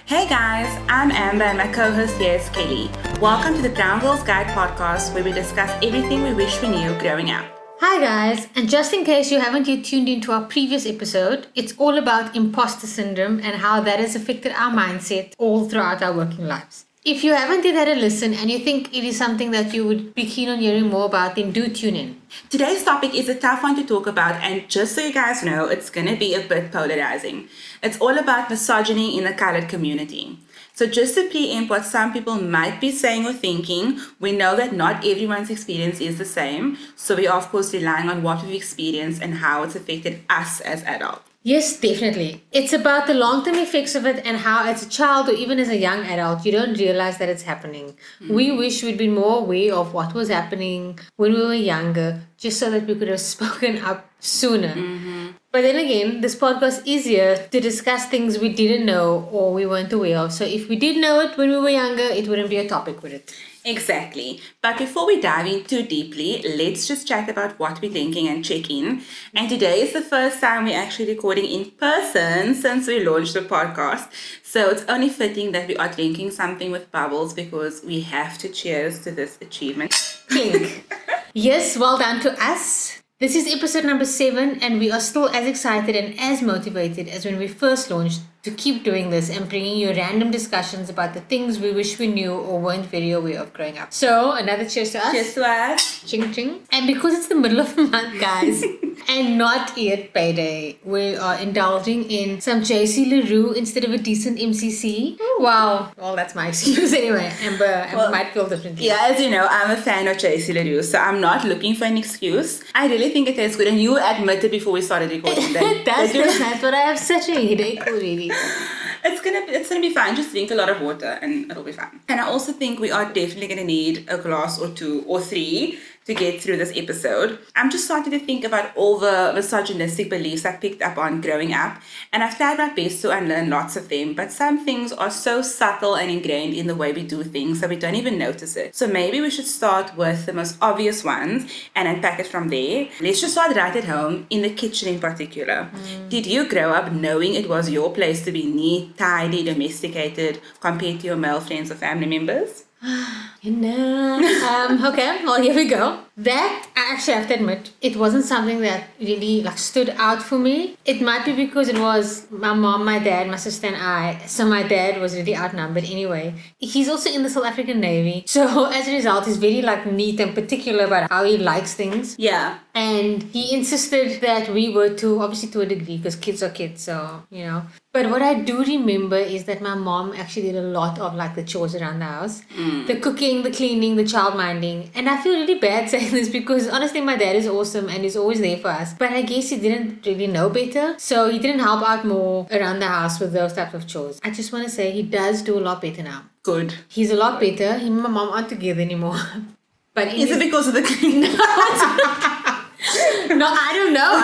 Hey guys, I'm Amber and my co-host here is Kelly. Welcome to the Brown Girls Guide podcast where we discuss everything we wish we knew growing up. Hi guys, and just in case you haven't yet tuned into our previous episode, it's all about imposter syndrome and how that has affected our mindset all throughout our working lives. If you haven't yet had a listen and you think it is something that you would be keen on hearing more about, then do tune in. Today's topic is a tough one to talk about, and just so you guys know, it's going to be a bit polarizing. It's all about misogyny in the colored community. So just to preempt what some people might be saying or thinking, we know that not everyone's experience is the same, so we are of course relying on what we've experienced and how it's affected us as adults. Yes, definitely. It's about the long-term effects of it and how as a child or even as a young adult, you don't realize that it's happening. We wish we'd been more aware of what was happening when we were younger, just so that we could have spoken up sooner. But then again, this podcast is here to discuss things we didn't know or we weren't aware of. So if we did know it when we were younger, it wouldn't be a topic, would it? Exactly. But before we dive in too deeply, let's just chat about what we're thinking and check in. And today is the first time we're actually recording in person since we launched the podcast. So it's only fitting that we are drinking something with bubbles because we have to cheers to this achievement. Pink. Yes, well done to us. This is episode number 7 and we are still as excited and as motivated as when we first launched to keep doing this and bringing you random discussions about the things we wish we knew or weren't very aware of growing up. So, another cheers to us. Cheers to us. Ching ching. And because it's the middle of the month, guys, and not yet payday, we are indulging in some JC LaRue instead of a decent MCC. Ooh. Wow. Well, that's my excuse anyway. Amber might feel differently. Yeah, as you know, I'm a fan of JC LaRue, so I'm not looking for an excuse. I really think it tastes good, and you admitted before we started recording that. It does taste nice, but I have such a headache already. It's gonna be fine. Just drink a lot of water and it'll be fine. And I also think we are definitely gonna need a glass or 2 or 3 to get through this episode. I'm just starting to think about all the misogynistic beliefs I picked up on growing up, and I've tried my best to unlearn lots of them, but some things are so subtle and ingrained in the way we do things that we don't even notice it. So maybe we should start with the most obvious ones and unpack it from there. Let's just start right at home, in the kitchen in particular. Did you grow up knowing it was your place to be neat, tidy, domesticated compared to your male friends or family members? Okay, well, here we go. That, I actually have to admit, it wasn't something that really stood out for me. It might be because it was my mom, my dad, my sister and I. So my dad was really outnumbered anyway. He's also in the South African Navy. So as a result, he's very neat and particular about how he likes things. Yeah. And he insisted that we were to, obviously to a degree, because kids are kids, so, But what I do remember is that my mom actually did a lot of the chores around the house. The cooking, the cleaning, the child minding. And I feel really bad saying this because honestly my dad is awesome and he's always there for us. But I guess he didn't really know better. So he didn't help out more around the house with those types of chores. I just want to say he does do a lot better now. Good. He's a lot better. Him and my mom aren't together anymore. But is it because of the cleaning? No, I don't know,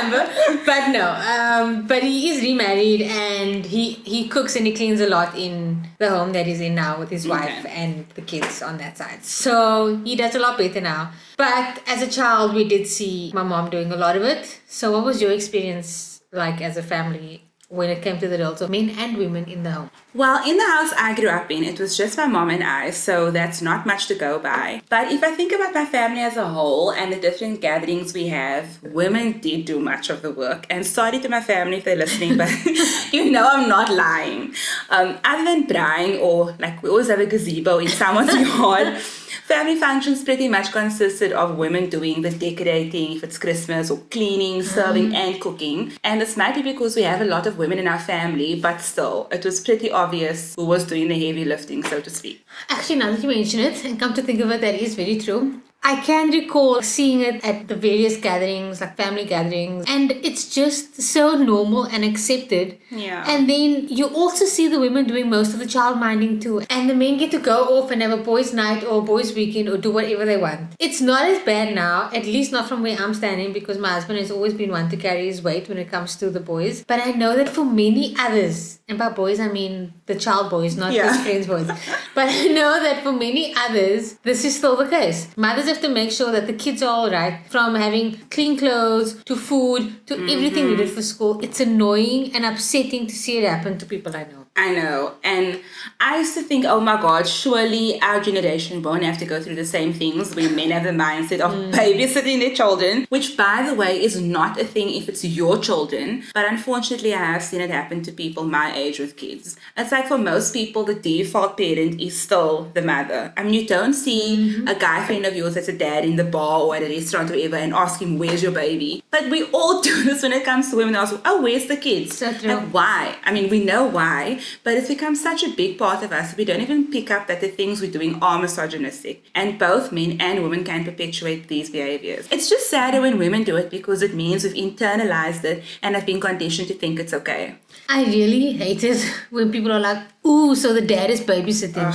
Amber. But no, but he is remarried and he cooks and he cleans a lot in the home that he's in now with his wife and the kids on that side. So he does a lot better now. But as a child, we did see my mom doing a lot of it. So what was your experience like as a family when it came to the roles of men and women in the home? Well, in the house I grew up in, it was just my mom and I, so that's not much to go by. But if I think about my family as a whole and the different gatherings we have, women did do much of the work. And sorry to my family if they're listening, but I'm not lying. Other than braaiing or we always have a gazebo in someone's yard, family functions pretty much consisted of women doing the decorating, if it's Christmas, or cleaning, serving, and cooking. And this might be because we have a lot of women in our family, but still, it was pretty obvious who was doing the heavy lifting, so to speak. Actually, now that you mention it, and come to think of it, that is very true. I can recall seeing it at the various gatherings, family gatherings, and it's just so normal and accepted. Yeah. And then you also see the women doing most of the child minding too, and the men get to go off and have a boys' night or boys' weekend or do whatever they want. It's not as bad now, at least not from where I'm standing, because my husband has always been one to carry his weight when it comes to the boys. But I know that for many others, and by boys I mean the child boys, not his friends' boys. But I know that for many others, this is still the case. Mothers have to make sure that the kids are all right, from having clean clothes to food to everything needed for school. It's annoying and upsetting to see it happen to people I know. I know. And I used to think, oh my God, surely our generation won't have to go through the same things when men have the mindset of babysitting their children, which, by the way, is not a thing if it's your children. But unfortunately, I have seen it happen to people my age with kids. It's like for most people, the default parent is still the mother. I mean, you don't see a guy friend of yours that's a dad in the bar or at a restaurant or whatever and ask him, where's your baby? But we all do this when it comes to women. They ask, oh, where's the kids? So true. Like, why? I mean, we know why. But it's become such a big part of us that we don't even pick up that the things we're doing are misogynistic. And both men and women can perpetuate these behaviors. It's just sadder when women do it because it means we've internalized it and have been conditioned to think it's okay. I really hate it when people are like, ooh, so the dad is babysitting.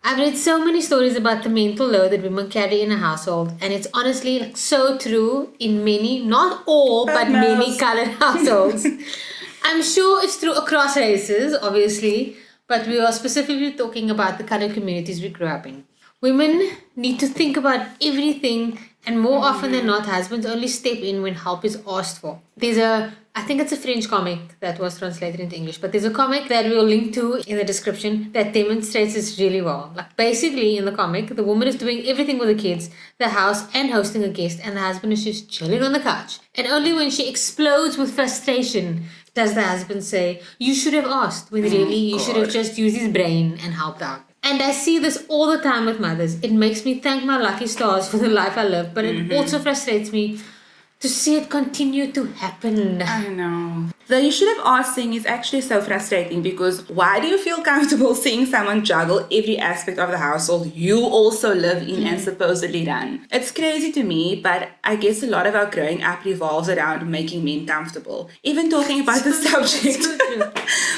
I've read so many stories about the mental load that women carry in a household, and it's honestly like so true in many, not all, but many colored households. I'm sure it's true across races, obviously, but we are specifically talking about the colored communities we grew up in. Women need to think about everything, and more often than not, husbands only step in when help is asked for. I think it's a French comic that was translated into English, but there's a comic that we'll link to in the description that demonstrates this really well. Like basically in the comic, the woman is doing everything with the kids, the house, and hosting a guest, and the husband is just chilling on the couch. And only when she explodes with frustration does the husband say, you should have asked, when really you should have just used his brain and helped out. And I see this all the time with mothers. It makes me thank my lucky stars for the life I live, but it also frustrates me to see it continue to happen. I know. The you should have asked thing is actually so frustrating because why do you feel comfortable seeing someone juggle every aspect of the household you also live in and supposedly run? It's crazy to me, but I guess a lot of our growing up revolves around making men comfortable. Even talking about the subject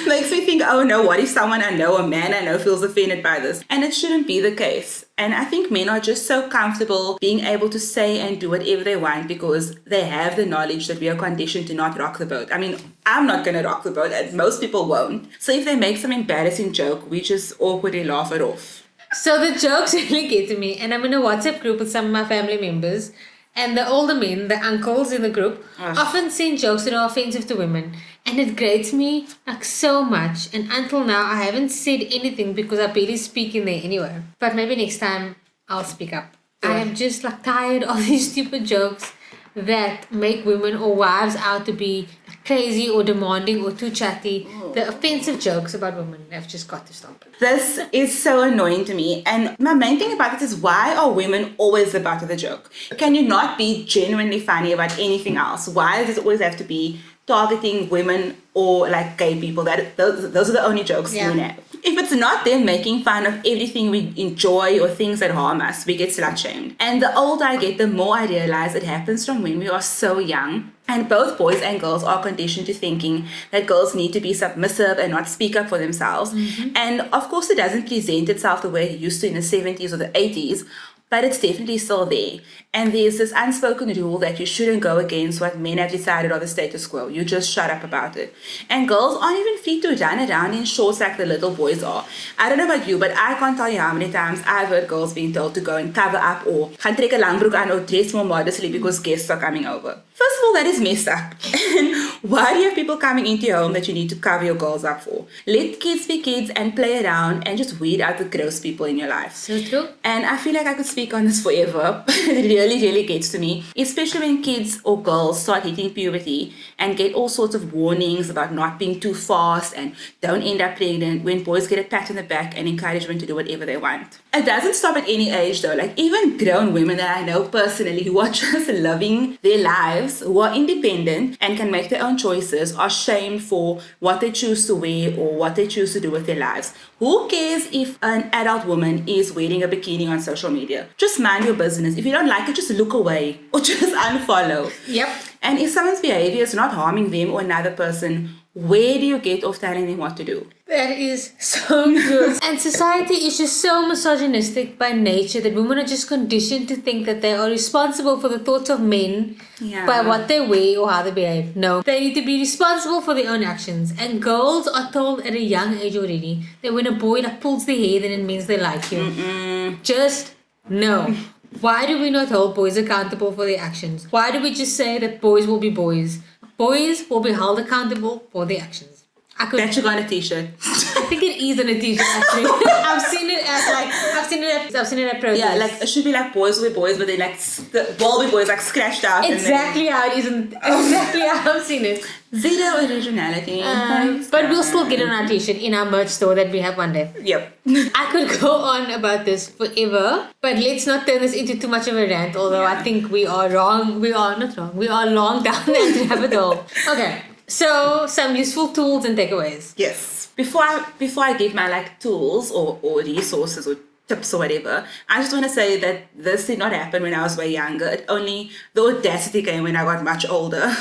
makes me think, oh no, what if someone I know, a man I know, feels offended by this? And it shouldn't be the case. And I think men are just so comfortable being able to say and do whatever they want because they have the knowledge that we are conditioned to not rock the boat. I mean, I'm not going to rock the boat and most people won't. So if they make some embarrassing joke, we just awkwardly laugh it off. So the jokes really get to me, and I'm in a WhatsApp group with some of my family members, and the older men, the uncles in the group, often send jokes that are offensive to women. And it grates me like so much. And until now, I haven't said anything because I barely speak in there anyway. But maybe next time I'll speak up. Yeah. I am just like tired of these stupid jokes that make women or wives out to be crazy or demanding or too chatty. The offensive jokes about women have just got to stop. This is so annoying to me. And my main thing about this is why are women always the butt of the joke? Can you not be genuinely funny about anything else? Why does it always have to be targeting women or like gay people? Those are the only jokes we have. If it's not them making fun of everything we enjoy or things that harm us, we get slut shamed. And the older I get, the more I realize it happens from when we are so young. And both boys and girls are conditioned to thinking that girls need to be submissive and not speak up for themselves. And of course, it doesn't present itself the way it used to in the 70s or the 80s, but it's definitely still there. And there's this unspoken rule that you shouldn't go against what men have decided are the status quo. You just shut up about it. And girls aren't even free to run around in shorts like the little boys are. I don't know about you, but I can't tell you how many times I've heard girls being told to go and cover up or gaan trek 'n langbroek aan or dress more modestly because guests are coming over. First of all, that is messed up. And why do you have people coming into your home that you need to cover your girls up for? Let kids be kids and play around and just weed out the gross people in your life. So true. And I feel like I could speak on this forever, but it really gets to me, especially when kids or girls start hitting puberty and get all sorts of warnings about not being too fast and don't end up pregnant, when boys get a pat on the back and encouragement to do whatever they want. It doesn't stop at any age though. Like even grown women that I know personally who are just living their lives, who are independent and can make their own choices, are shamed for what they choose to wear or what they choose to do with their lives. Who cares if an adult woman is wearing a bikini on social media? Just mind your business. If you don't like it, just look away or just unfollow. Yep. And if someone's behavior is not harming them or another person, where do you get off telling them what to do? That is so good. And society is just so misogynistic by nature that women are just conditioned to think that they are responsible for the thoughts of men by what they wear or how they behave. No, they need to be responsible for their own actions. And girls are told at a young age already that when a boy like pulls their hair, then it means they like you. Just no. Why do we not hold boys accountable for their actions? Why do we just say that boys will be boys? Boys will be held accountable for their actions. That should go on a t-shirt. I think it is on a t-shirt actually. I've seen it at protests. Yeah, like it should be like boys will be boys, but then like the ball will be boys like scratched out. Exactly how it is. Exactly how I've seen it. Zero originality. But we'll still get it on our t-shirt in our merch store that we have one day. Yep. I could go on about this forever, but let's not turn this into too much of a rant, although I think we are wrong. We are not wrong. We are long down that rabbit hole. Okay. So some useful tools and takeaways. Yes. Before I give my like tools or resources or tips or whatever, I just want to say that this did not happen when I was way younger. The audacity came when I got much older.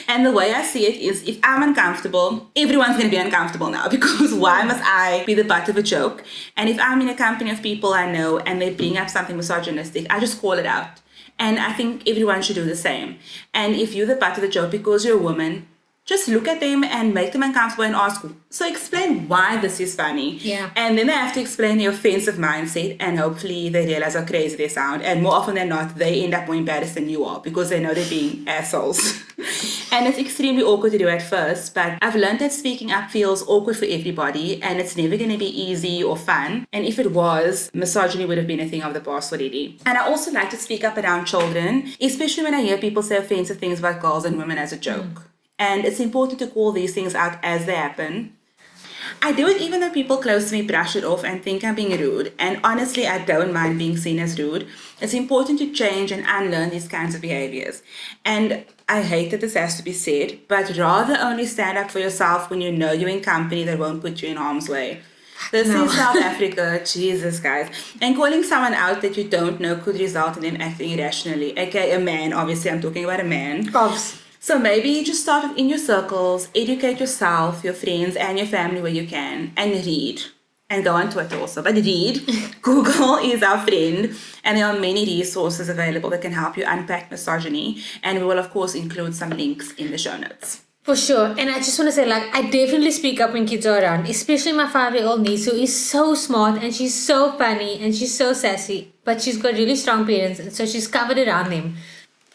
And the way I see it is, if I'm uncomfortable, everyone's going to be uncomfortable now, because why must I be the butt of a joke? And if I'm in a company of people I know and they bring up something misogynistic, I just call it out. And I think everyone should do the same. And if you're the butt of the joke because you're a woman, just look at them and make them uncomfortable and ask, so explain why this is funny. Yeah. And then they have to explain the offensive mindset, and hopefully they realize how crazy they sound. And more often than not, they end up more embarrassed than you are because they know they're being assholes. And it's extremely awkward to do at first, but I've learned that speaking up feels awkward for everybody, and it's never going to be easy or fun. And if it was, misogyny would have been a thing of the past already. And I also like to speak up around children, especially when I hear people say offensive things about girls and women as a joke. And it's important to call these things out as they happen. I do it even though people close to me brush it off and think I'm being rude. And honestly, I don't mind being seen as rude. It's important to change and unlearn these kinds of behaviors. And I hate that this has to be said, but rather only stand up for yourself when you know you're in company that won't put you in harm's way. This is South Africa, Jesus guys. And calling someone out that you don't know could result in them acting irrationally. Okay, a man, obviously I'm talking about a man. Pops. So maybe just start in your circles, educate yourself, your friends, and your family where you can, and read. And go on Twitter also, but read. Google is our friend, and there are many resources available that can help you unpack misogyny, and we will of course include some links in the show notes. For sure. And I just want to say, like, I definitely speak up when kids are around, especially my 5-year-old niece, who is so smart and she's so funny and she's so sassy, but she's got really strong parents, and so she's covered around them.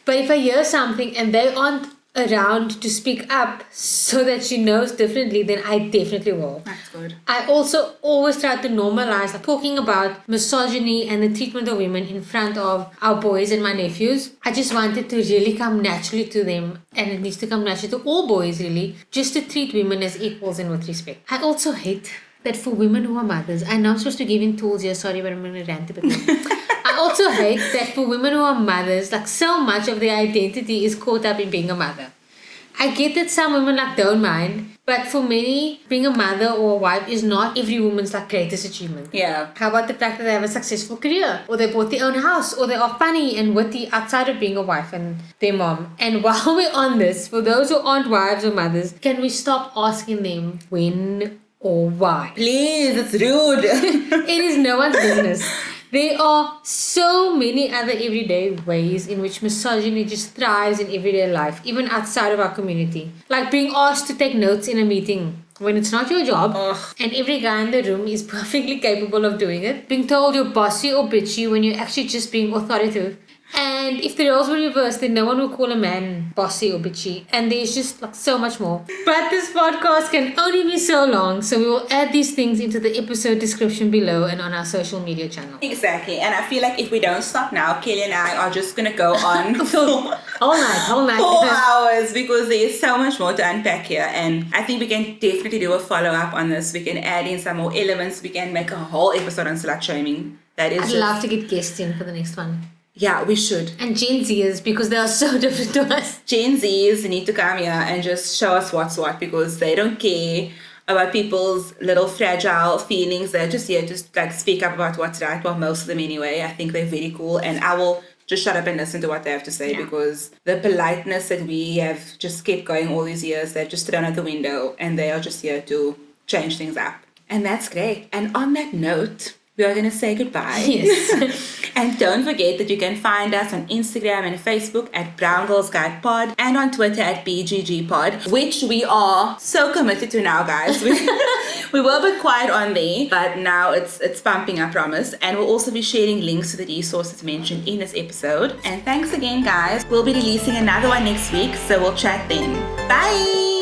But if I hear something and they aren't around to speak up so that she knows differently, then I definitely will. That's good. I also always try to normalize talking about misogyny and the treatment of women in front of our boys and my nephews. I just want it to really come naturally to them, and it needs to come naturally to all boys really, just to treat women as equals and with respect. I also hate that for women who are mothers, I know I'm supposed to give in tools here, sorry, but I'm going to rant a bit more. I also hate that for women who are mothers, so much of their identity is caught up in being a mother. I get that some women don't mind, but for many, being a mother or a wife is not every woman's greatest achievement. Yeah. How about the fact that they have a successful career, or they bought their own house, or they are funny and witty outside of being a wife and their mom? And while we're on this, for those who aren't wives or mothers, can we stop asking them when or why? Please, it's rude. It is no one's business. There are so many other everyday ways in which misogyny just thrives in everyday life, even outside of our community. Like being asked to take notes in a meeting when it's not your job, and every guy in the room is perfectly capable of doing it. Being told you're bossy or bitchy when you're actually just being authoritative. And if the roles were reversed, then no one would call a man bossy or bitchy. And there's just so much more. But this podcast can only be so long, so we will add these things into the episode description below and on our social media channel. Exactly. And I feel like if we don't stop now, Kelly and I are just going to go on for Whole night. 4 hours, because there is so much more to unpack here. And I think we can definitely do a follow-up on this. We can add in some more elements. We can make a whole episode on slut shaming. I'd love to get guests in for the next one. Yeah, we should. And Gen Zers, because they are so different to us. Gen Zs need to come here and just show us what's what, because they don't care about people's little fragile feelings. They're just here to speak up about what's right. Well, most of them anyway. I think they're very cool, and I will just shut up and listen to what they have to say, because the politeness that we have just kept going all these years, they've just thrown out the window, and they are just here to change things up. And that's great. And on that note, we are going to say goodbye. Yes. And don't forget that you can find us on Instagram and Facebook at Brown Girls Guide Pod, and on Twitter at BGG Pod, which we are so committed to now, guys. We were a bit quiet on there, but now it's pumping, I promise. And we'll also be sharing links to the resources mentioned in this episode. And thanks again, guys. We'll be releasing another one next week, so we'll chat then. Bye!